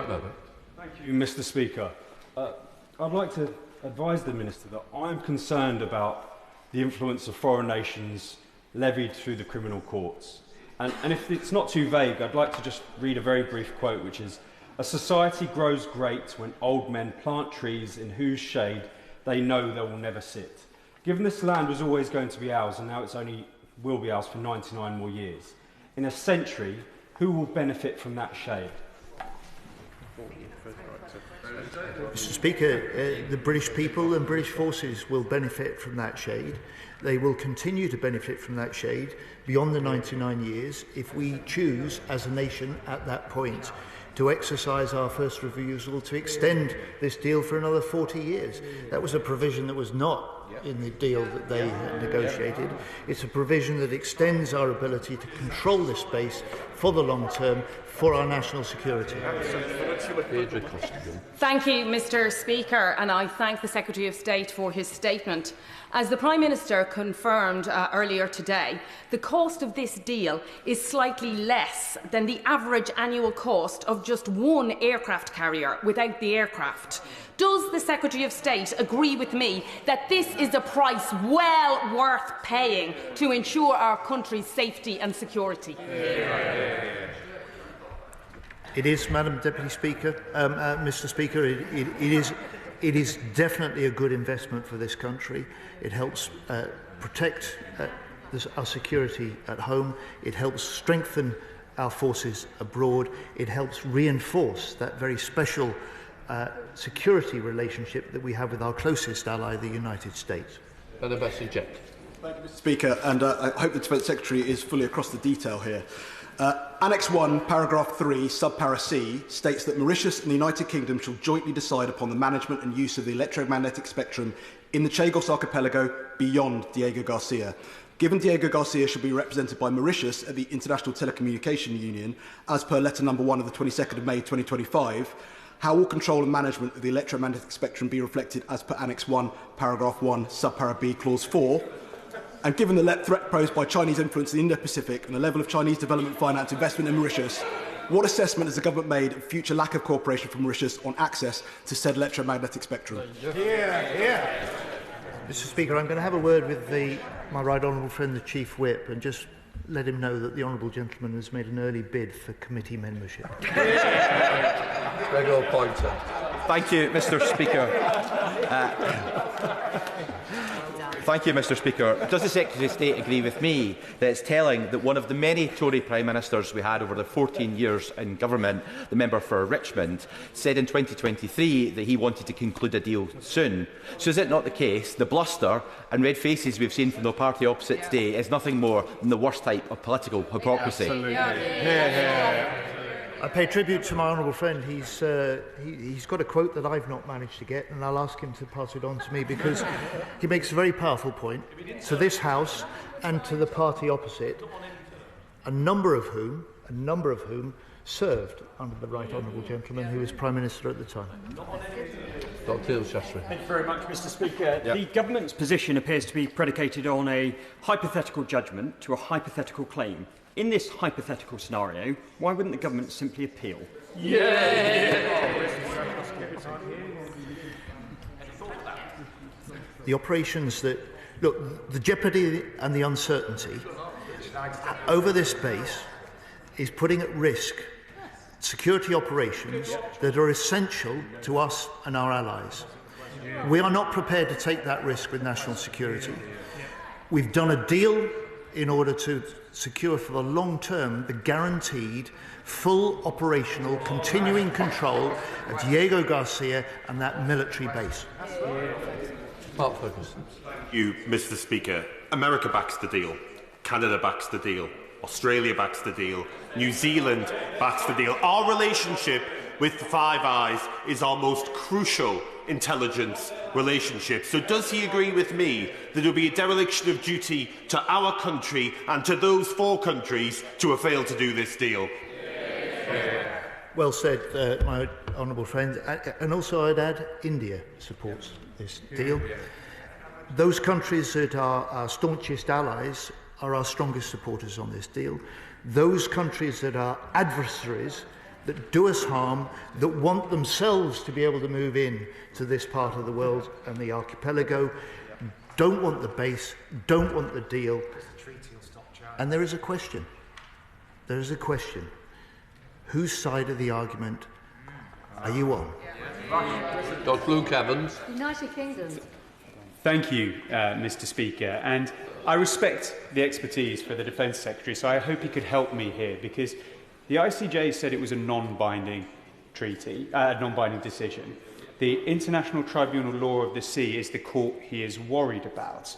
McMurdock. Thank you, Mr. Speaker. I'd like to advise the Minister that I'm concerned about the influence of foreign nations levied through the criminal courts. And if it's not too vague, I'd like to just read a very brief quote, which is, "A society grows great when old men plant trees in whose shade they know they will never sit." Given this land was always going to be ours, and now it's only will be ours for 99 more years, in a century, who will benefit from that shade? Mr. Speaker, the British people and British forces will benefit from that shade. They will continue to benefit from that shade beyond the 99 years if we choose as a nation at that point to exercise our first refusal to extend this deal for another 40 years. That was a provision that was not in the deal that they negotiated. It's a provision that extends our ability to control this space for the long term for our national security. Thank you, Mr. Speaker, and I thank the Secretary of State for his statement. As the Prime Minister confirmed earlier today, the cost of this deal is slightly less than the average annual cost of just one aircraft carrier without the aircraft. Does the Secretary of State agree with me that this is a price well worth paying to ensure our country's safety and security? It is, Madam Deputy Speaker. Mr. Speaker, it is definitely a good investment for this country. It helps protect our security at home. It helps strengthen our forces abroad. It helps reinforce that very special security relationship that we have with our closest ally, the United States. Thank you, Mr. Speaker, and I hope the Defence Secretary is fully across the detail here. Annex 1, paragraph 3, subpara C, states that Mauritius and the United Kingdom shall jointly decide upon the management and use of the electromagnetic spectrum in the Chagos archipelago beyond Diego Garcia. Given Diego Garcia should be represented by Mauritius at the International Telecommunication Union, as per letter number 1 of the 22nd of May 2025, how will control and management of the electromagnetic spectrum be reflected as per Annex 1, paragraph 1, subpara B, clause 4? And given the threat posed by Chinese influence in the Indo-Pacific and the level of Chinese development finance investment in Mauritius, what assessment has the government made of future lack of cooperation from Mauritius on access to said electromagnetic spectrum? Mr. Speaker, I'm going to have a word with my right honourable friend, the Chief Whip, and just let him know that the honourable gentleman has made an early bid for committee membership. Regular pointer. Thank you, Mr. Speaker. Thank you, Mr. Speaker. Does the Secretary of State agree with me that it's telling that one of the many Tory Prime Ministers we had over the 14 years in government, the member for Richmond, said in 2023 that he wanted to conclude a deal soon? So is it not the case the bluster and red faces we've seen from the party opposite today is nothing more than the worst type of political hypocrisy? Absolutely. I pay tribute to my honourable friend. He's got a quote that I've not managed to get, and I'll ask him to pass it on to me because he makes a very powerful point to this House and to the party opposite, a number of whom served under the right honourable gentleman who was Prime Minister at the time. Dr. Thank you very much, Mr. Speaker. The government's position appears to be predicated on a hypothetical judgment to a hypothetical claim. In this hypothetical scenario, why wouldn't the government simply appeal? The operations that... Look, the jeopardy and the uncertainty over this base is putting at risk security operations that are essential to us and our allies. We are not prepared to take that risk with national security. We've done a deal in order to secure for the long term the guaranteed full operational continuing control of Diego Garcia and that military base. Mark Ferguson. You, Mr. Speaker. America backs the deal. Canada backs the deal. Australia backs the deal. New Zealand backs the deal. Our relationship with the Five Eyes is our most crucial intelligence relationship. So does he agree with me that it will be a dereliction of duty to our country and to those 4 countries to have failed to do this deal? Well said, my honourable friend. And also I'd add India supports this deal. Those countries that are our staunchest allies are our strongest supporters on this deal. Those countries that are adversaries, that do us harm, that want themselves to be able to move in to this part of the world and the archipelago, don't want the base, don't want the deal. And there is a question. There is a question. Whose side of the argument are you on? Dr. Luke Evans. United Kingdom. Thank you, Mr. Speaker. And I respect the expertise for the Defence Secretary, so I hope he could help me here, because the ICJ said it was a non-binding treaty, non-binding decision. The International Tribunal Law of the Sea is the court he is worried about.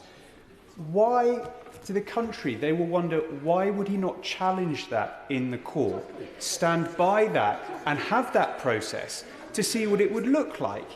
Why, to the country, they will wonder, why would he not challenge that in the court, stand by that and have that process to see what it would look like?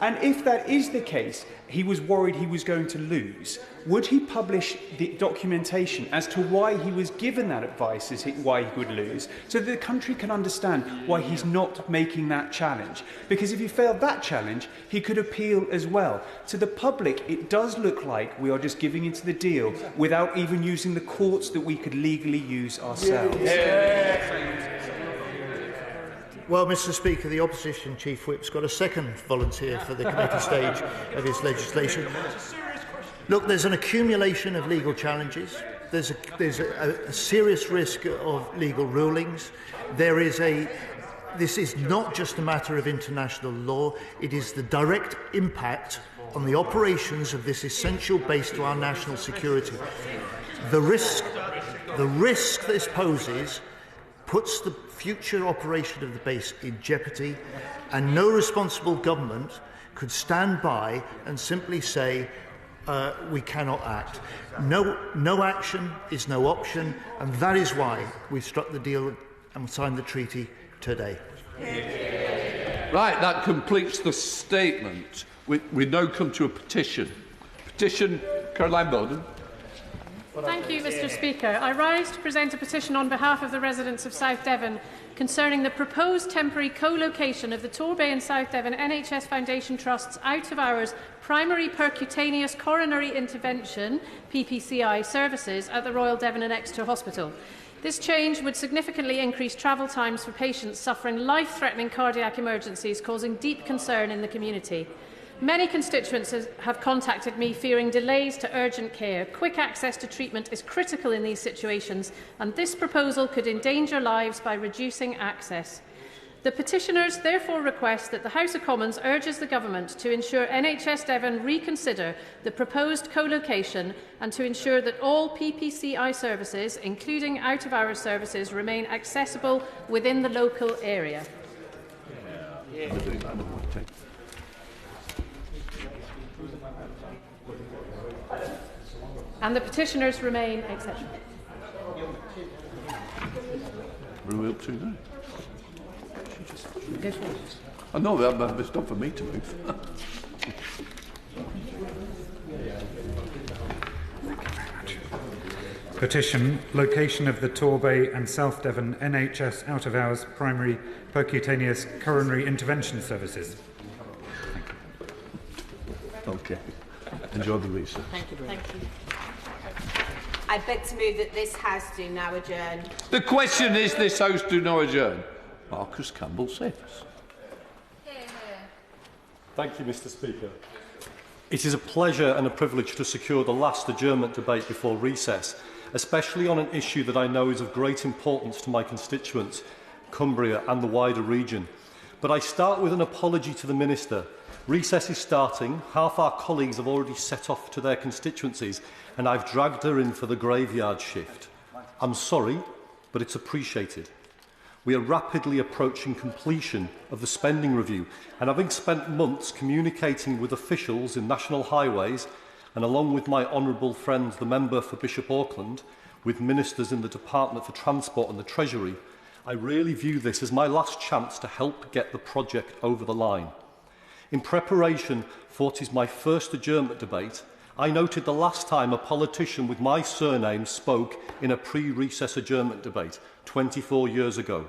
And if that is the case, he was worried he was going to lose, would he publish the documentation as to why he was given that advice, why he would lose, so that the country can understand why he's not making that challenge? Because if he failed that challenge, he could appeal as well. To the public, it does look like we are just giving into the deal without even using the courts that we could legally use ourselves. Well, Mr. Speaker, the Opposition Chief Whip's got a second volunteer for the committee stage of his legislation. Look, there's an accumulation of legal challenges. There's a serious risk of legal rulings. This is not just a matter of international law. It is the direct impact on the operations of this essential base to our national security. The risk this poses puts the future operation of the base in jeopardy, and no responsible government could stand by and simply say, we cannot act. No action is no option, and that is why we struck the deal and signed the treaty today. Right, that completes the statement. We now come to a petition. Petition, Caroline Bowden. Thank you, Mr. Speaker. I rise to present a petition on behalf of the residents of South Devon concerning the proposed temporary co-location of the Torbay and South Devon NHS Foundation Trust's out-of-hours primary percutaneous coronary intervention (PPCI) services at the Royal Devon and Exeter Hospital. This change would significantly increase travel times for patients suffering life-threatening cardiac emergencies, causing deep concern in the community. Many constituents have contacted me fearing delays to urgent care. Quick access to treatment is critical in these situations, and this proposal could endanger lives by reducing access. The petitioners therefore request that the House of Commons urges the Government to ensure NHS Devon reconsider the proposed co-location and to ensure that all PPCI services, including out-of-hours services, remain accessible within the local area. And the petitioners remain exceptional. Where are we up to now? Go for it. I know, it's not for me to move. Petition, location of the Torbay and South Devon NHS out-of-hours primary percutaneous coronary intervention services. Okay. Enjoy the research. Thank you. Thank you. I beg to move that this House do now adjourn. The question is, this House do now adjourn. Marcus Campbell says. Thank you, Mr. Speaker. It is a pleasure and a privilege to secure the last adjournment debate before recess, especially on an issue that I know is of great importance to my constituents, Cumbria and the wider region. But I start with an apology to the Minister. Recess is starting, half our colleagues have already set off to their constituencies, and I've dragged her in for the graveyard shift. I'm sorry, but it's appreciated. We are rapidly approaching completion of the spending review, and having spent months communicating with officials in National Highways, and along with my honourable friend, the member for Bishop Auckland, with ministers in the Department for Transport and the Treasury, I really view this as my last chance to help get the project over the line. In preparation for what is my first adjournment debate, I noted the last time a politician with my surname spoke in a pre-recess adjournment debate 24 years ago,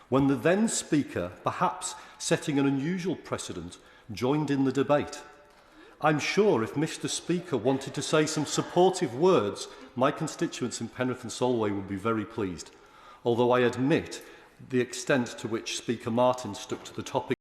when the then Speaker, perhaps setting an unusual precedent, joined in the debate. I'm sure if Mr. Speaker wanted to say some supportive words, my constituents in Penrith and Solway would be very pleased, although I admit the extent to which Speaker Martin stuck to the topic